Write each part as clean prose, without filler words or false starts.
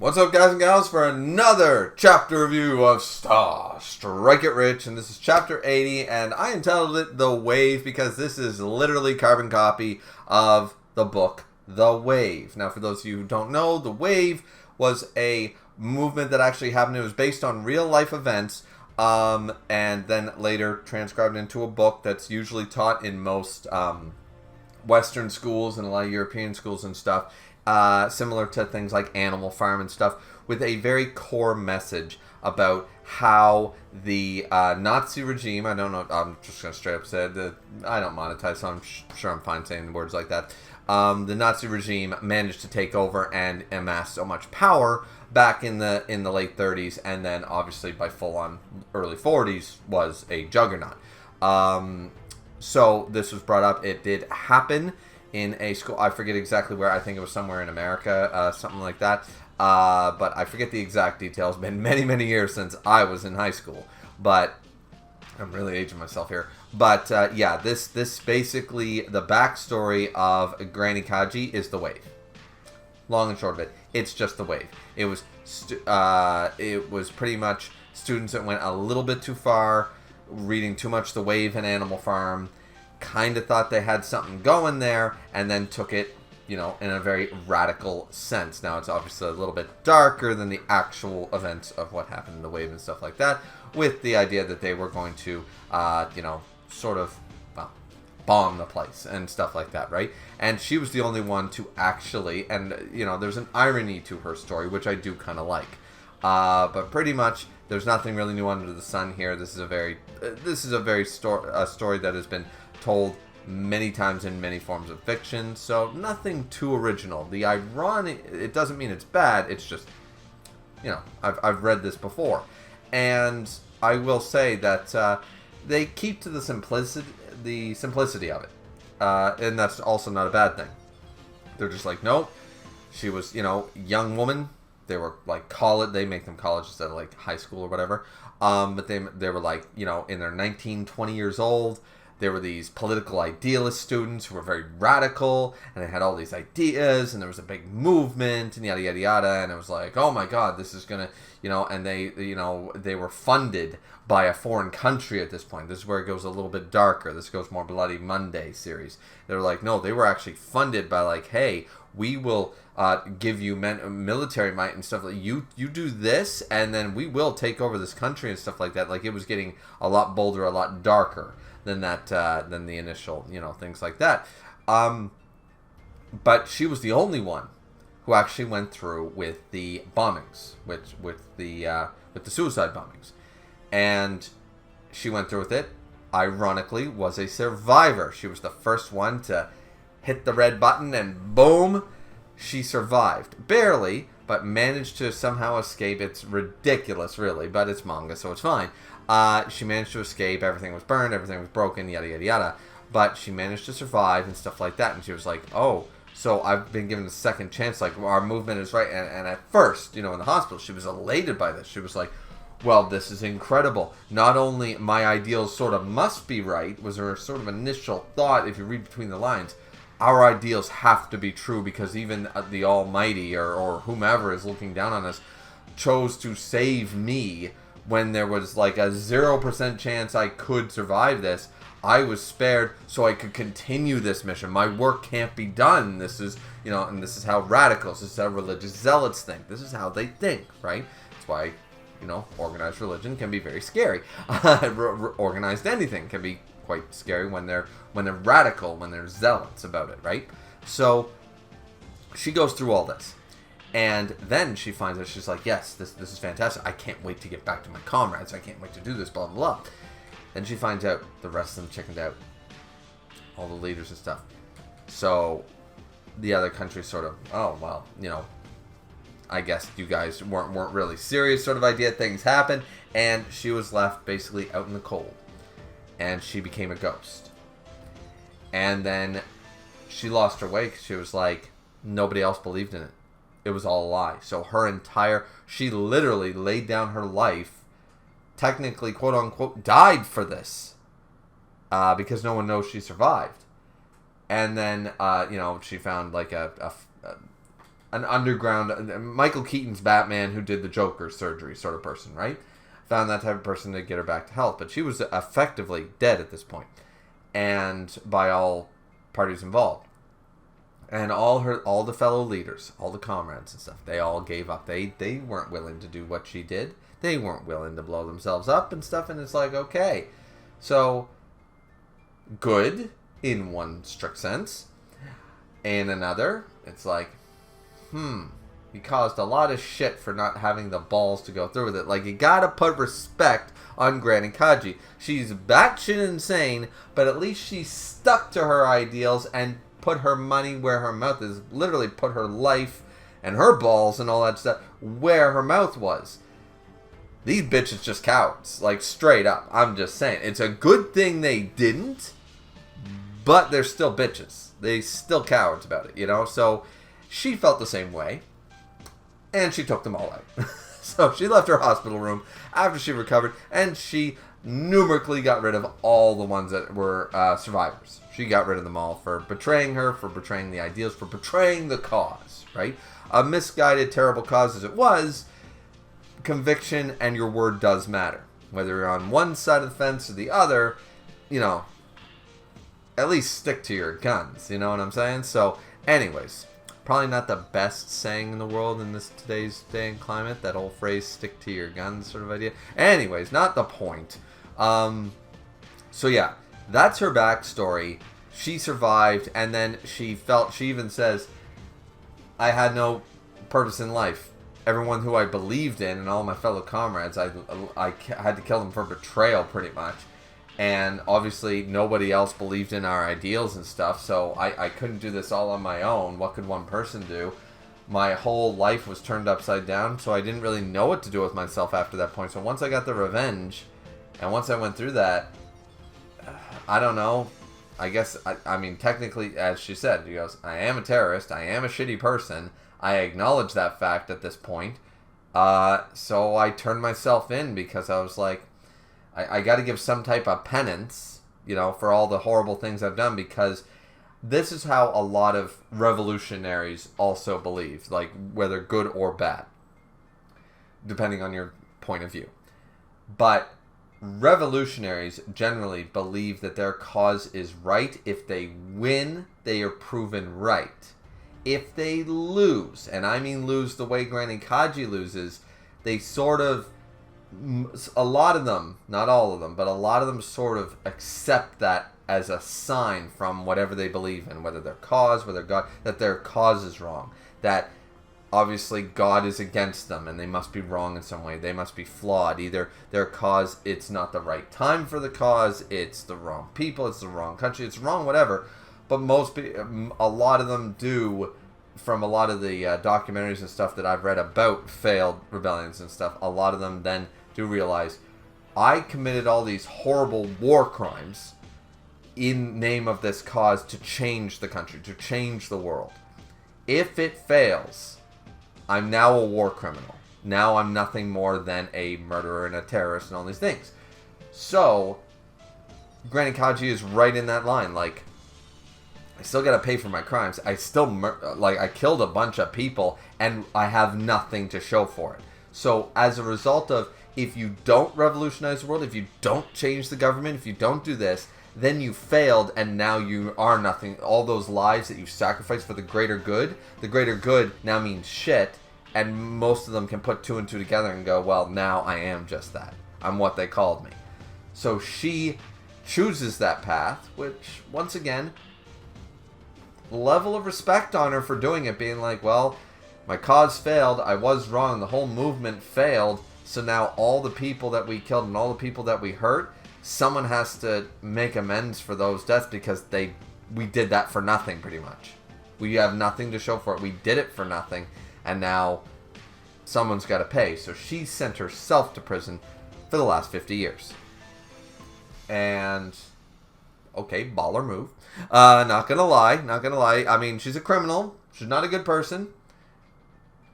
What's up, guys and gals, for another chapter review of Strike It Rich, and this is chapter 80, and I entitled it The Wave because this is literally carbon copy of the book The Wave. Now, for those of you who don't know, The Wave was a movement that actually happened. It was based on real-life events, and then later transcribed into a book that's usually taught in most Western schools and a lot of European schools and stuff. Similar to things like Animal Farm and stuff, with a very core message about how the Nazi regime, I don't know, I'm just going to straight up say it, I don't monetize, so I'm sure I'm fine saying words like that. The Nazi regime managed to take over and amass so much power back in the late 30s, and then obviously by full-on early 40s was a juggernaut. So this was brought up. It did happen in a school. I forget exactly where. I think it was somewhere in America, something like that. But I forget the exact details. It's been many, many years since I was in high school. But I'm really aging myself here. But yeah, this basically, the backstory of Granny Kaji is the wave. Long and short of it, it's just the wave. It was pretty much students that went a little bit too far, reading too much The Wave and Animal Farm, kind of thought they had something going there, and then took it, in a very radical sense. Now, it's obviously a little bit darker than the actual events of what happened in The Wave and stuff like that, with the idea that they were going to, sort of, bomb the place and stuff like that, right? And she was the only one to actually, and, there's an irony to her story, which I do kind of like. But pretty much, there's nothing really new under the sun here. This is a very story that has been told many times in many forms of fiction, so nothing too original. The ironic, it doesn't mean it's bad. It's just, I've read this before, and I will say that they keep to the simplicity of it, and that's also not a bad thing. They're just like, nope, she was, young woman. They were like they make them college instead of like high school or whatever. But they were like, in their 19, 20 years old. There were these political idealist students who were very radical, and they had all these ideas, and there was a big movement, and yada, yada, yada. And it was like, oh my God, this is going to, and they were funded by a foreign country at this point. This is where it goes a little bit darker. This goes more Bloody Monday series. They were like, no, they were actually funded by like, hey, we will give you military might and stuff. Like you do this, and then we will take over this country and stuff like that. Like, it was getting a lot bolder, a lot darker than that, than the initial, things like that. But she was the only one who actually went through with the bombings, with the suicide bombings, and she went through with it. Ironically, was a survivor. She was the first one to hit the red button, and boom, she survived. Barely, but managed to somehow escape. It's ridiculous, really, but it's manga, so it's fine. She managed to escape. Everything was burned. Everything was broken, yada, yada, yada. But she managed to survive and stuff like that. And she was like, oh, so I've been given a second chance. Like, our movement is right. And at first, in the hospital, she was elated by this. She was like, well, this is incredible. Not only my ideals sort of must be right, was her sort of initial thought, if you read between the lines. Our ideals have to be true because even the Almighty or whomever is looking down on us chose to save me when there was like a 0% chance I could survive this. I was spared so I could continue this mission. My work can't be done. This is, and this is how radicals, this is how religious zealots think. This is how they think, right? That's why, organized religion can be very scary. Organized anything can be quite scary when they're radical, when they're zealots about it, right? So she goes through all this, and then she finds out, she's like, yes, this is fantastic. I can't wait to get back to my comrades. I can't wait to do this, blah, blah, blah. Then she finds out the rest of them chickened out, all the leaders and stuff. So the other countries sort of, oh, well, I guess you guys weren't really serious sort of idea. Things happen, and she was left basically out in the cold. And she became a ghost. And then she lost her way because she was like, nobody else believed in it. It was all a lie. So she literally laid down her life, technically, quote unquote, died for this. Because no one knows she survived. And then, she found like an underground... Michael Keaton's Batman who did the Joker surgery sort of person, right? Found that type of person to get her back to health. But she was effectively dead at this point. And by all parties involved. And all the fellow leaders, all the comrades and stuff, they all gave up. They weren't willing to do what she did. They weren't willing to blow themselves up and stuff. And it's like, okay. So, good in one strict sense. In another, it's like, he caused a lot of shit for not having the balls to go through with it. Like, you gotta put respect on Granny Kaji. She's batshit insane, but at least she stuck to her ideals and put her money where her mouth is. Literally put her life and her balls and all that stuff where her mouth was. These bitches just cowards. Like, straight up. I'm just saying. It's a good thing they didn't, but they're still bitches. They still cowards about it, you know? So, she felt the same way. And she took them all out. So, she left her hospital room after she recovered, and she numerically got rid of all the ones that were survivors. She got rid of them all for betraying her, for betraying the ideals, for betraying the cause, right? A misguided, terrible cause as it was, conviction and your word does matter. Whether you're on one side of the fence or the other, you know, at least stick to your guns, you know what I'm saying? So, anyways, probably not the best saying in the world in this today's day and climate, that old phrase, stick to your guns sort of idea. Anyways, not the point. So yeah, that's her backstory. She survived, and then she even says, I had no purpose in life. Everyone who I believed in and all my fellow comrades, I had to kill them for betrayal pretty much. And obviously nobody else believed in our ideals and stuff, so I couldn't do this all on my own. What could one person do? My whole life was turned upside down, so I didn't really know what to do with myself after that point. So once I got the revenge, and once I went through that, I don't know. I guess, I mean, technically, as she said, she goes, I am a terrorist, I am a shitty person. I acknowledge that fact at this point. So I turned myself in because I was like, I got to give some type of penance, you know, for all the horrible things I've done, because this is how a lot of revolutionaries also believe, like whether good or bad, depending on your point of view. But revolutionaries generally believe that their cause is right. If they win, they are proven right. If they lose, and I mean lose the way Granny Kaji loses, they sort of, a lot of them, not all of them, but a lot of them sort of accept that as a sign from whatever they believe in, whether their cause, whether God, that their cause is wrong. That obviously God is against them and they must be wrong in some way. They must be flawed. Either their cause, it's not the right time for the cause, it's the wrong people, it's the wrong country, it's wrong whatever. But a lot of them do, from a lot of the documentaries and stuff that I've read about failed rebellions and stuff, a lot of them then do realize, I committed all these horrible war crimes in name of this cause to change the country, to change the world. If it fails, I'm now a war criminal. Now I'm nothing more than a murderer and a terrorist and all these things. So, Granny Kaji is right in that line. Like, I still gotta pay for my crimes. I still, I killed a bunch of people and I have nothing to show for it. So, as a result of, if you don't revolutionize the world, if you don't change the government, if you don't do this, then you failed and now you are nothing. All those lives that you sacrificed for the greater good now means shit, and most of them can put two and two together and go, well, now I am just that. I'm what they called me. So she chooses that path, which, once again, level of respect on her for doing it, being like, well, my cause failed, I was wrong, the whole movement failed, so now all the people that we killed and all the people that we hurt, someone has to make amends for those deaths, because we did that for nothing, pretty much. We have nothing to show for it. We did it for nothing, and now someone's got to pay. So she sent herself to prison for the last 50 years. And, okay, baller move. Not gonna lie. I mean, she's a criminal. She's not a good person.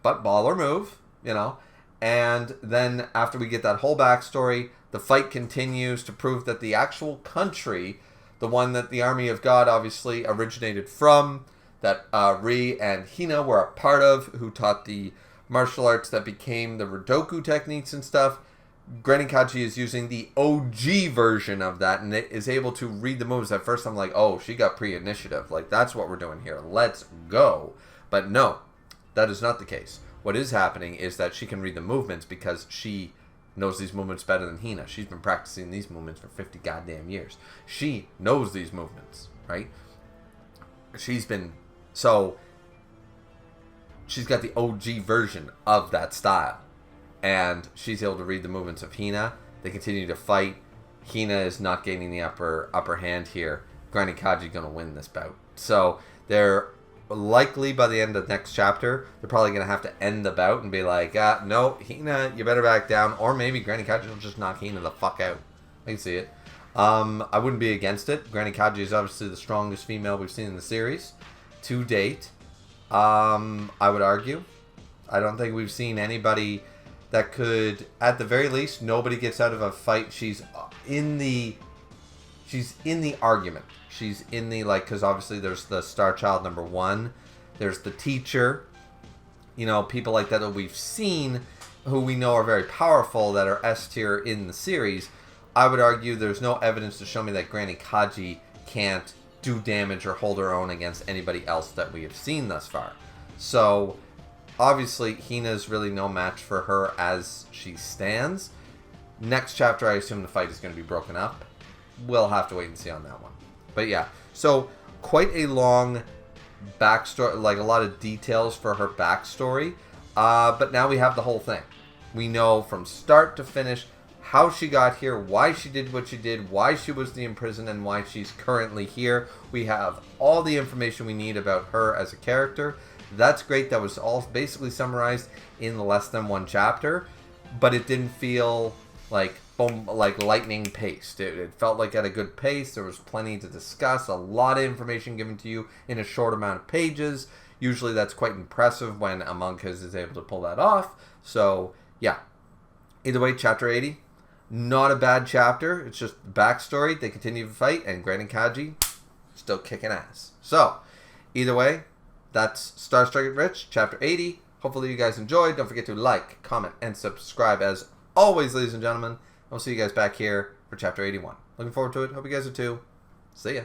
But baller move, you know. And then after we get that whole backstory, the fight continues to prove that the actual country, the one that the Army of God obviously originated from, that Ri and Hina were a part of, who taught the martial arts that became the Rodoku techniques and stuff. Granny Kaji is using the OG version of that and it is able to read the moves. At first I'm like, oh, she got pre-initiative. Like, that's what we're doing here. Let's go. But no, that is not the case. What is happening is that she can read the movements because she knows these movements better than Hina. She's been practicing these movements for 50 goddamn years. She knows these movements, right? She's got the OG version of that style. And she's able to read the movements of Hina. They continue to fight. Hina is not gaining the upper hand here. Granny Kaji gonna win this bout. So they're likely by the end of the next chapter, they're probably gonna have to end the bout and be like, no, Hina, you better back down. Or maybe Granny Kaji will just knock Hina the fuck out. I can see it. I wouldn't be against it. Granny Kaji is obviously the strongest female we've seen in the series to date. I would argue. I don't think we've seen anybody that could, at the very least, nobody gets out of a fight. She's in the argument. She's in the, like, because obviously there's the Star Child number 1. There's the teacher. You know, people like that we've seen who we know are very powerful that are S tier in the series. I would argue there's no evidence to show me that Granny Kaji can't do damage or hold her own against anybody else that we have seen thus far. So obviously, Hina's really no match for her as she stands. Next chapter, I assume the fight is going to be broken up. We'll have to wait and see on that one. But yeah, so quite a long backstory, like a lot of details for her backstory. But now we have the whole thing. We know from start to finish how she got here, why she did what she did, why she was imprisoned, and why she's currently here. We have all the information we need about her as a character. That's great. That was all basically summarized in less than one chapter, but it didn't feel like boom, like lightning paced. It felt like at a good pace. There was plenty to discuss, a lot of information given to you in a short amount of pages. Usually that's quite impressive when a manga is able to pull that off. So yeah, either way, chapter 80, not a bad chapter. It's just backstory. They continue to fight, and Granny Kaji still kicking ass. So either way, that's Star Strike Rich, Chapter 80. Hopefully you guys enjoyed. Don't forget to like, comment, and subscribe as always, ladies and gentlemen. I'll see you guys back here for Chapter 81. Looking forward to it. Hope you guys are too. See ya.